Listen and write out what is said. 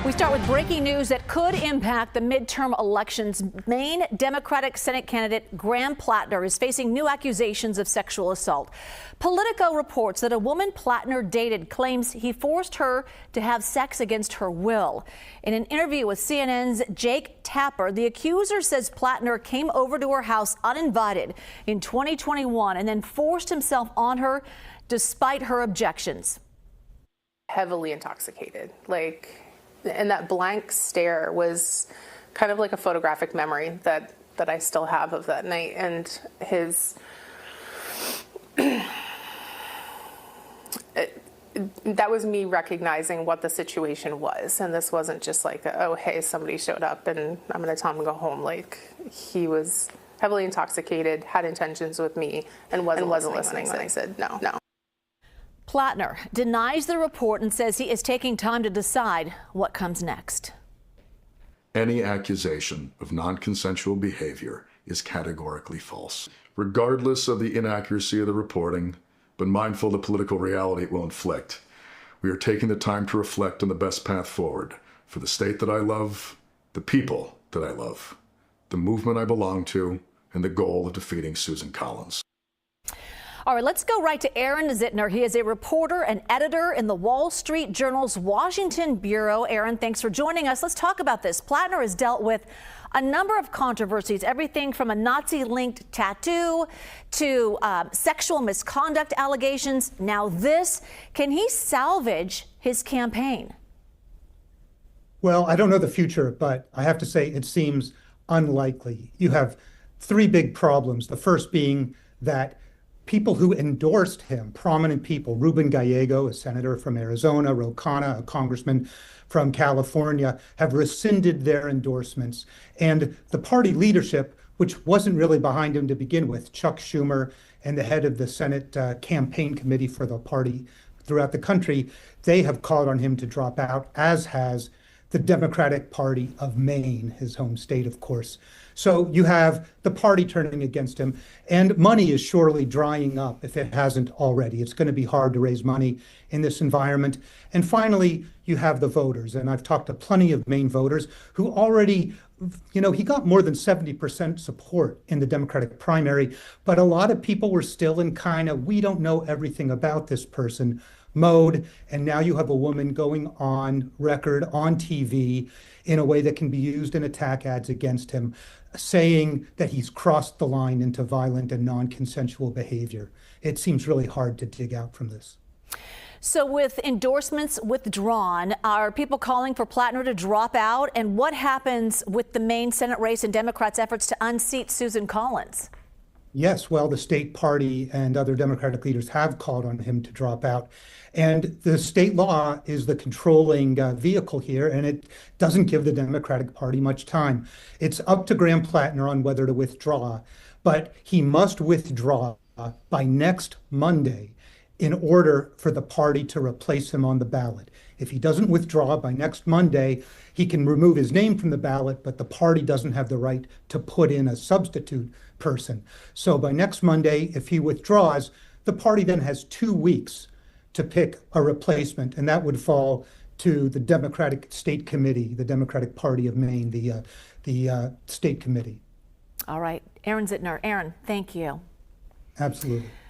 We start with breaking news that could impact the midterm elections. Maine Democratic Senate candidate Graham Platner is facing new accusations of sexual assault. Politico reports that a woman Platner dated claims he forced her to have sex against her will. In an interview with CNN's Jake Tapper, the accuser says Platner came over to her house uninvited in 2021 and then forced himself on her despite her objections. Heavily intoxicated, and that blank stare was kind of like a photographic memory that I still have of that night. And that was me recognizing what the situation was. And this wasn't just like, oh, hey, somebody showed up and I'm going to tell him to go home. He was heavily intoxicated, had intentions with me, and wasn't listening when I said no. Platner denies the report and says he is taking time to decide what comes next. Any accusation of non-consensual behavior is categorically false, regardless of the inaccuracy of the reporting, but mindful of the political reality it will inflict. We are taking the time to reflect on the best path forward for the state that I love, the people that I love, the movement I belong to, and the goal of defeating Susan Collins. All right, let's go right to Aaron Zitner. He is a reporter and editor in the Wall Street Journal's Washington bureau. Aaron, thanks for joining us. Let's talk about this. Platner has dealt with a number of controversies, everything from a Nazi-linked tattoo to sexual misconduct allegations. Now this, can he salvage his campaign? Well, I don't know the future, but I have to say it seems unlikely. You have three big problems. The first being that people who endorsed him, prominent people, Ruben Gallego, a senator from Arizona, Ro Khanna, a congressman from California, have rescinded their endorsements. And the party leadership, which wasn't really behind him to begin with, Chuck Schumer and the head of the Senate campaign committee for the party throughout the country, they have called on him to drop out, as has the Democratic Party of Maine, his home state, of course. So you have the party turning against him, and money is surely drying up if it hasn't already. It's going to be hard to raise money in this environment. And finally, you have the voters. And I've talked to plenty of Maine voters who already, he got more than 70% support in the Democratic primary, but a lot of people were still in kind of, we don't know everything about this person mode. And now you have a woman going on record on TV in a way that can be used in attack ads against him, saying that he's crossed the line into violent and non-consensual behavior. It seems really hard to dig out from this. So with endorsements withdrawn, are people calling for Platner to drop out? And what happens with the Maine Senate race and Democrats' efforts to unseat Susan Collins? Yes, well, the state party and other Democratic leaders have called on him to drop out. And the state law is the controlling vehicle here, and it doesn't give the Democratic Party much time. It's up to Graham Platner on whether to withdraw, but he must withdraw by next Monday in order for the party to replace him on the ballot. If he doesn't withdraw by next Monday, he can remove his name from the ballot, but the party doesn't have the right to put in a substitute person. So by next Monday, if he withdraws, the party then has 2 weeks to pick a replacement, and that would fall to the Democratic State Committee, the Democratic Party of Maine, the state committee. All right, Aaron Zitner. Aaron, thank you. Absolutely.